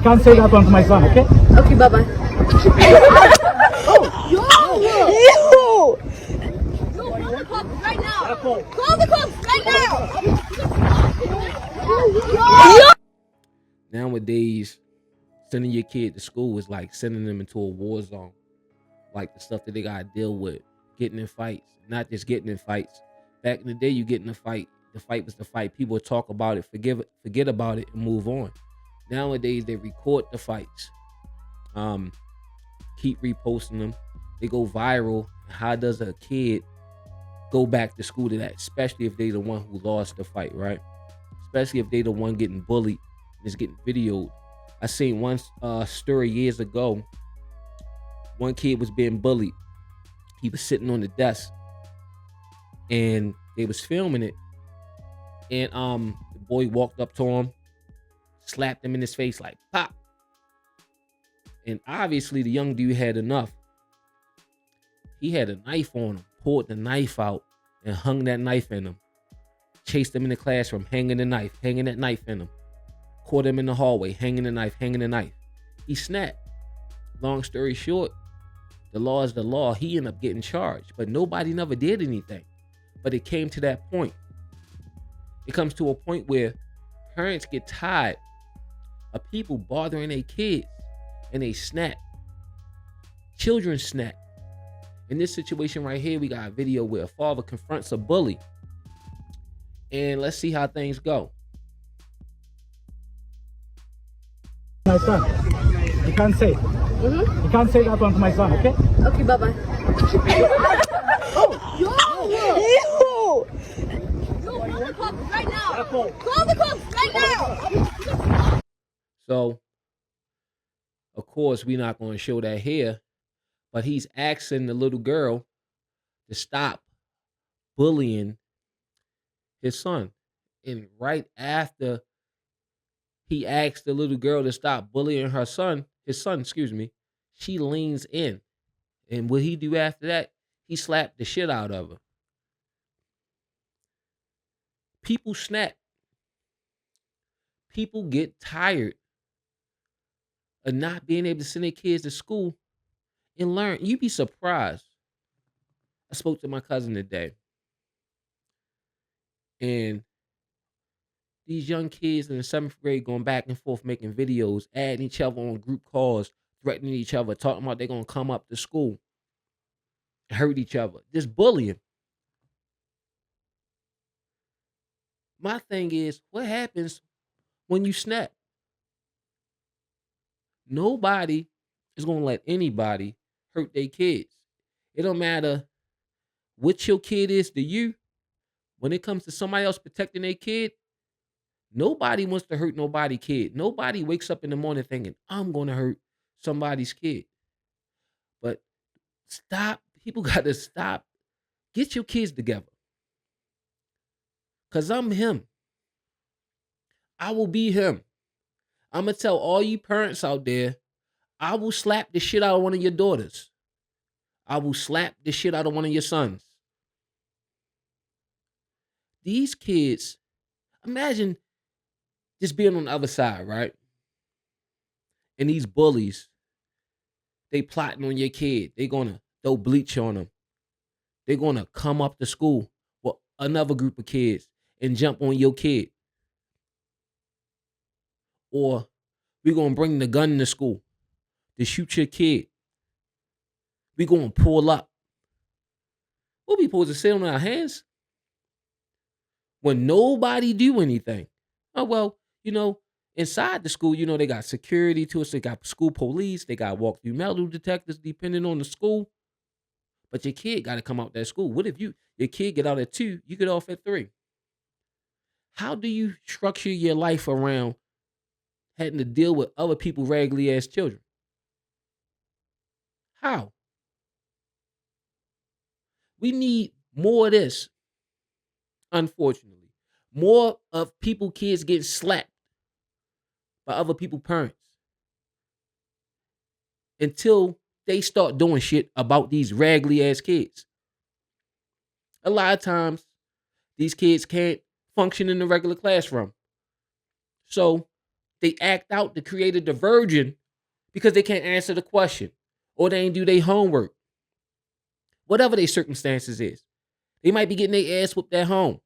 can't say that one to my son, okay? Okay, bye-bye. Yo! Call the cops right now! Call the cops right now! Yo! Nowadays, sending your kid to school is like sending them into a war zone. Like the stuff that they gotta deal with, getting in fights, not just getting in fights. Back in the day, you get in a fight. The fight was the fight. People would talk about it, forget about it, and move on. Nowadays, they record the fights, keep reposting them. They go viral. How does a kid go back to school to that? Especially if they the one who lost the fight, right? Especially if they the one getting bullied and is getting videoed. I seen one story years ago. One kid was being bullied. He was sitting on the desk, and they was filming it. And the boy walked up to him, slapped him in his face like pop. And obviously the young dude had enough. He had a knife on him, pulled the knife out, and hung that knife in him. Chased him in the classroom, hanging that knife in him. Caught him in the hallway, hanging the knife. He snapped. Long story short, the law is the law. He ended up getting charged, but nobody never did anything. But it came to that point. It comes to a point where parents get tired of people bothering their kids, and they snap. Children snap. In this situation right here, we got a video where a father confronts a bully. And let's see how things go. My son, you can't say. You can't say that one to my son, okay? Okay, bye-bye. Yo! Call the cops right now! Call the cops right now! So, of course, we're not going to show that here, but he's asking the little girl to stop bullying his son. And right after he asked the little girl to stop bullying his son, she leans in. And what he do after that? He slapped the shit out of her. People snap. People get tired of not being able to send their kids to school and learn. You'd be surprised. I spoke to my cousin today, and these young kids in the 7th grade going back and forth making videos, adding each other on group calls, threatening each other, talking about they're going to come up to school and hurt each other. Just bullying. My thing is, what happens when you snap? Nobody is going to let anybody hurt their kids. It don't matter what your kid is to you. When it comes to somebody else protecting their kid, nobody wants to hurt nobody's kid. Nobody wakes up in the morning thinking, I'm going to hurt somebody's kid. But stop. People got to stop. Get your kids together. Because I'm him. I will be him. I'm going to tell all you parents out there, I will slap the shit out of one of your daughters. I will slap the shit out of one of your sons. These kids, imagine just being on the other side, right? And these bullies, they plotting on your kid. They gonna throw bleach on them. They're gonna come up to school with another group of kids and jump on your kid. Or we're gonna bring the gun to school to shoot your kid. We're gonna pull up. What we supposed to sit on our hands when nobody do anything? Oh, well, inside the school, they got security to us. They got school police. They got walk-through metal detectors depending on the school. But your kid got to come out that school. What if your kid get out at 2, you get off at 3? How do you structure your life around having to deal with other people's raggedy ass children? How? We need more of this, unfortunately. More of kids getting slapped by other people's parents until they start doing shit about these raggedy ass kids. A lot of times, these kids can't function in the regular classroom. So They act out to create a diversion because they can't answer the question or they ain't do their homework. Whatever their circumstances is. They might be getting their ass whooped at home.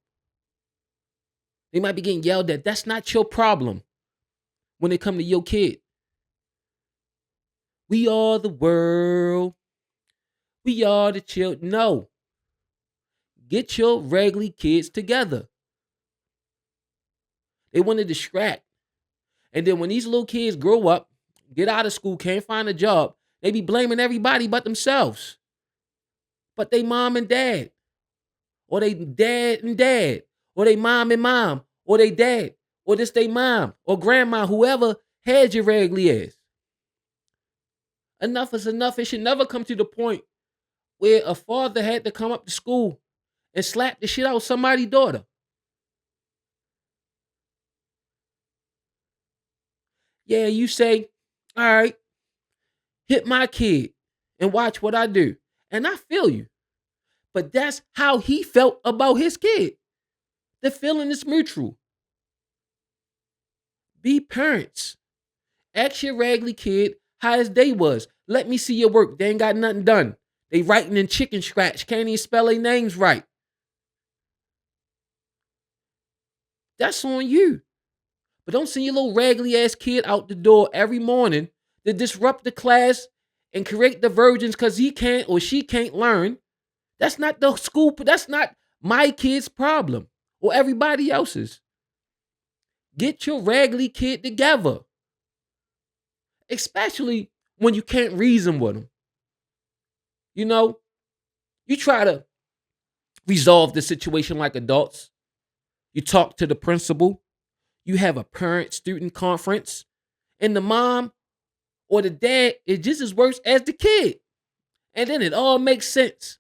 They might be getting yelled at. That's not your problem when it come to your kid. We are the world. We are the children. No. Get your regular kids together. They want to distract. And then when these little kids grow up, get out of school, can't find a job, they be blaming everybody but themselves. But they mom and dad. Or they dad and dad. Or they mom and mom. Or they dad. Or this they mom. Or grandma, whoever had your regular ass. Enough is enough. It should never come to the point where a father had to come up to school and slap the shit out of somebody's daughter. Yeah, you say, all right, hit my kid and watch what I do. And I feel you. But that's how he felt about his kid. The feeling is mutual. Be parents. Ask your raggedy kid how his day was. Let me see your work. They ain't got nothing done. They writing in chicken scratch. Can't even spell their names right. That's on you. But don't send your little raggedy ass kid out the door every morning to disrupt the class and create divergence because he can't or she can't learn. That's not the school. That's not my kid's problem or everybody else's. Get your raggedy kid together. Especially when you can't reason with them. You know, you try to resolve the situation like adults. You talk to the principal. You have a parent-student conference. And the mom or the dad is just as worse as the kid. And then it all makes sense.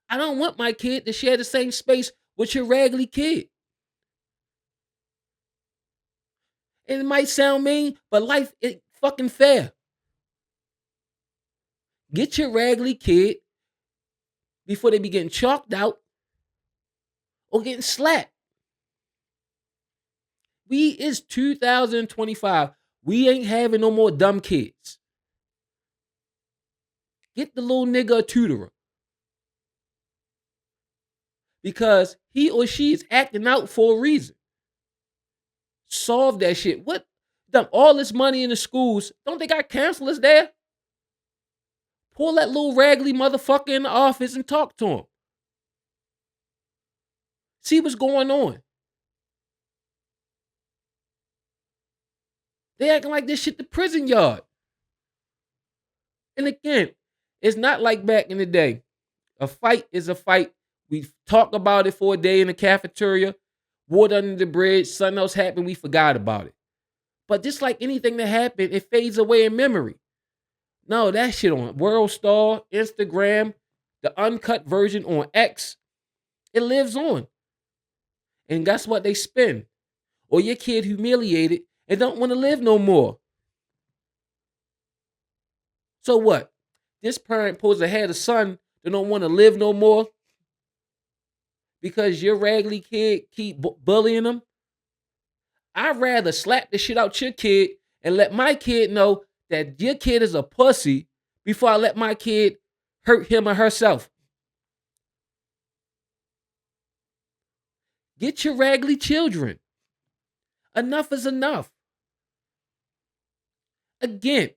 I don't want my kid to share the same space with your raggedy kid. And it might sound mean, but life is fucking fair. Get your raggedy kid before they be getting chalked out or getting slapped. It's 2025. We ain't having no more dumb kids. Get the little nigga a tutorer. Because he or she is acting out for a reason. Solve that shit. What? Dump all this money in the schools. Don't they got counselors there? Pull that little raggedy motherfucker in the office and talk to him. See what's going on. They acting like this shit the prison yard. And again, it's not like back in the day. A fight is a fight. We talk about it for a day in the cafeteria. Water under the bridge. Something else happened. We forgot about it. But just like anything that happened, it fades away in memory. No, that shit on World Star, Instagram, the uncut version on X, it lives on. And guess what? They spin. Or your kid humiliated and don't want to live no more. So what? This parent pulls ahead a son that don't want to live no more because your raggedy kid keep bullying them. I'd rather slap the shit out your kid and let my kid know that your kid is a pussy before I let my kid hurt him or herself. Get your raggedy children. Enough is enough. Again,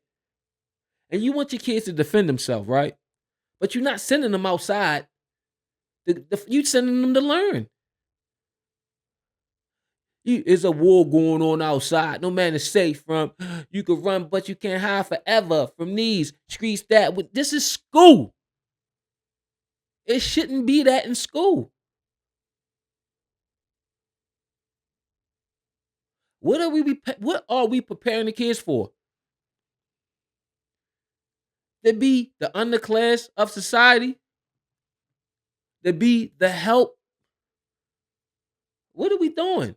and you want your kids to defend themselves, right? But you're not sending them outside. You sending them to learn. There's a war going on outside. No man is safe from. You can run, but you can't hide forever from these streets. This is school. It shouldn't be that in school. What are we preparing the kids for? To be the underclass of society? To be the help? What are we doing?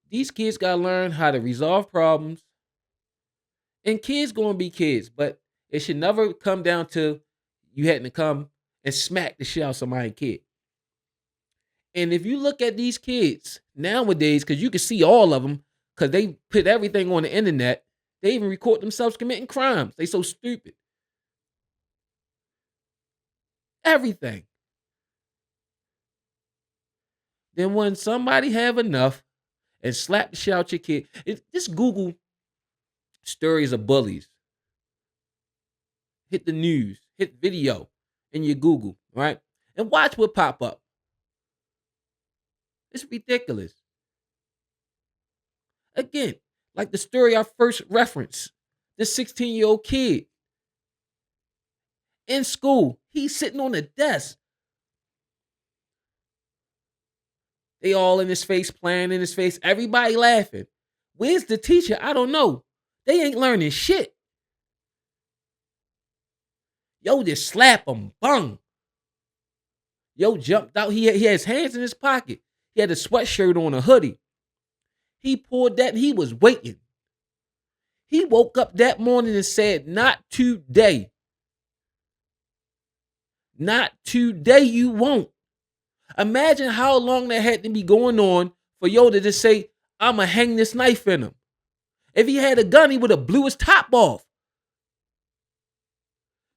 These kids gotta learn how to resolve problems. And kids gonna be kids, but it should never come down to you having to come and smack the shit out of somebody's kid. And if you look at these kids nowadays, because you can see all of them, because they put everything on the internet, they even record themselves committing crimes. They so stupid. Everything. Then when somebody have enough and slap the shit out your kid, just Google stories of bullies. Hit the news, hit video in your Google, right? And watch what pop up. It's ridiculous. Again, like the story I first referenced, this 16-year-old kid in school, he's sitting on a desk. They all in his face, playing in his face, everybody laughing. Where's the teacher? I don't know. They ain't learning shit. Yo, just slap him, bung. Yo jumped out. He had his hands in his pocket. He had a sweatshirt on, a hoodie. He pulled that and he was waiting. He woke up that morning and said, not today. Not today, you won't. Imagine how long that had to be going on for Yo to just say, I'ma hang this knife in him. If he had a gun, he would have blew his top off.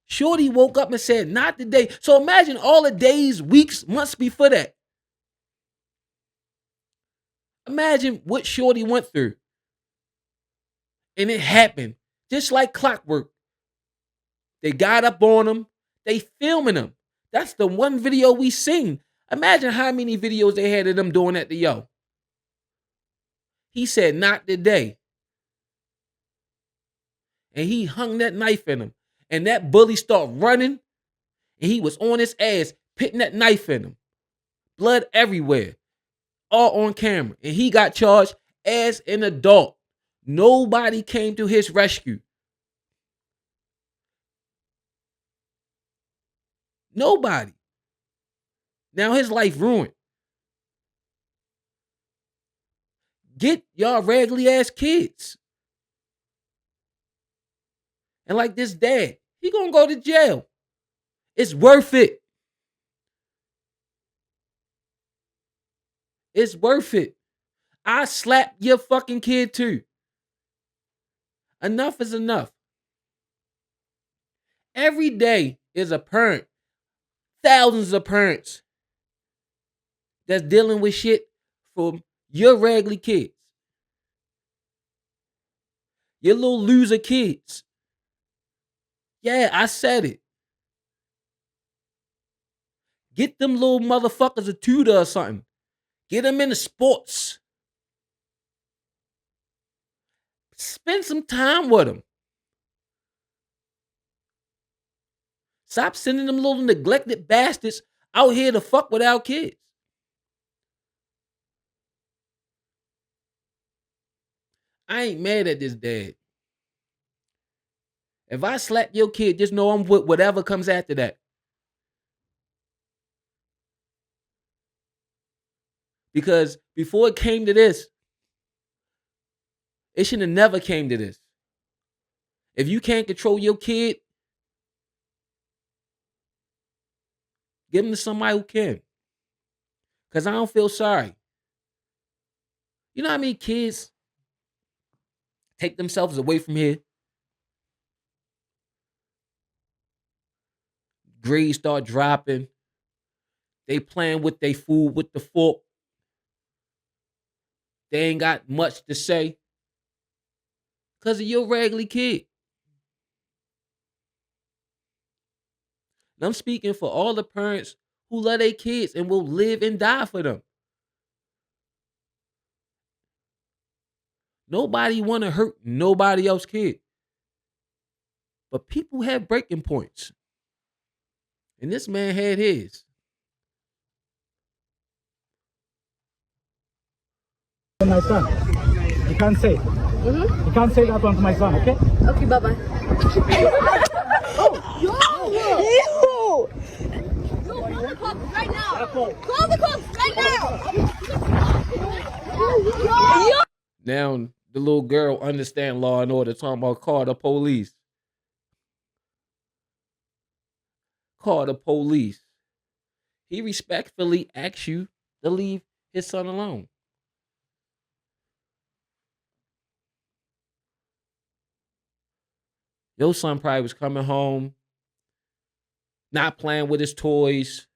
Shorty woke up and said, not today. So imagine all the days, weeks, months before that. Imagine what Shorty went through. And it happened. Just like clockwork. They got up on him. They filming him. That's the one video we seen. Imagine how many videos they had of them doing that to Yo. He said, not today. And he hung that knife in him. And that bully started running. And he was on his ass, putting that knife in him. Blood everywhere. All on camera. And he got charged as an adult. Nobody came to his rescue. Nobody. Now his life ruined. Get y'all raggedy ass kids. And like this dad, he gonna go to jail. It's worth it. It's worth it. I slap your fucking kid too. Enough is enough. Every day is a parent. Thousands of parents that's dealing with shit from your raggedy kids. Your little loser kids. Yeah, I said it. Get them little motherfuckers a tutor or something. Get them into sports. Spend some time with them. Stop sending them little neglected bastards out here to fuck with our kids. I ain't mad at this dad. If I slap your kid, just know I'm with whatever comes after that. Because before it came to this, it should have never came to this. If you can't control your kid, give him to somebody who can. Because I don't feel sorry. You know how many kids take themselves away from here? Grades start dropping. They playing with their food with the fork. They ain't got much to say. Because of your raggedy kid. And I'm speaking for all the parents who love their kids and will live and die for them. Nobody want to hurt nobody else's kid. But people have breaking points. And this man had his. My son. You can't say. You can't say that one to my son, okay? Okay, bye-bye. Yo! Yo, call the cops right now. Call the cops right now. Yo! Now the little girl understand law and order, talking about call the police. Call the police. He respectfully asks you to leave his son alone. Your son probably was coming home, not playing with his toys,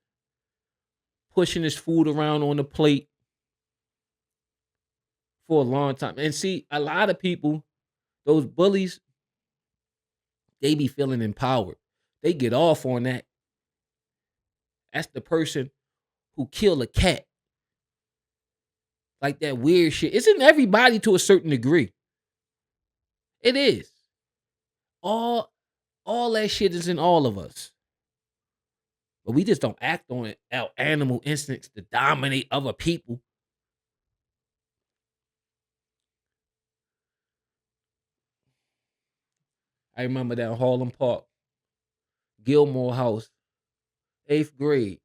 pushing his food around on the plate for a long time. And see, a lot of people, those bullies, they be feeling empowered. They get off on that. That's the person who killed a cat. Like that weird shit. It's in everybody to a certain degree. It is. All that shit is in all of us. But we just don't act on it. Our animal instincts to dominate other people. I remember that Harlem Park, Gilmore House, 8th grade.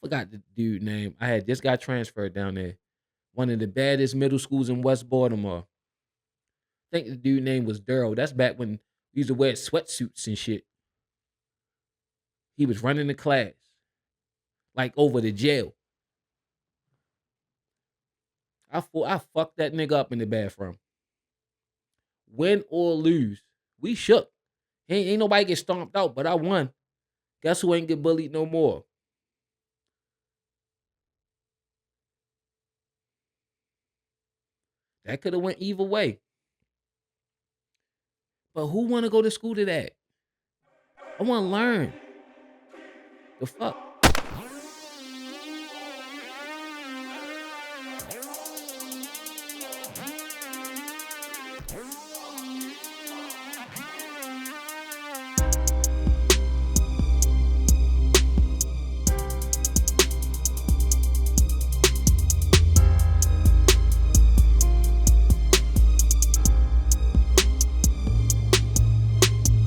Forgot the dude name. I had just got transferred down there. One of the baddest middle schools in West Baltimore. I think the dude name was Daryl. That's back when we used to wear sweatsuits and shit. He was running the class. Like over to jail. I fucked that nigga up in the bathroom. Win or lose, we shook. Ain't nobody get stomped out, but I won. Guess who ain't get bullied no more? That could have went either way. But who want to go to school to that? I want to learn. The fuck?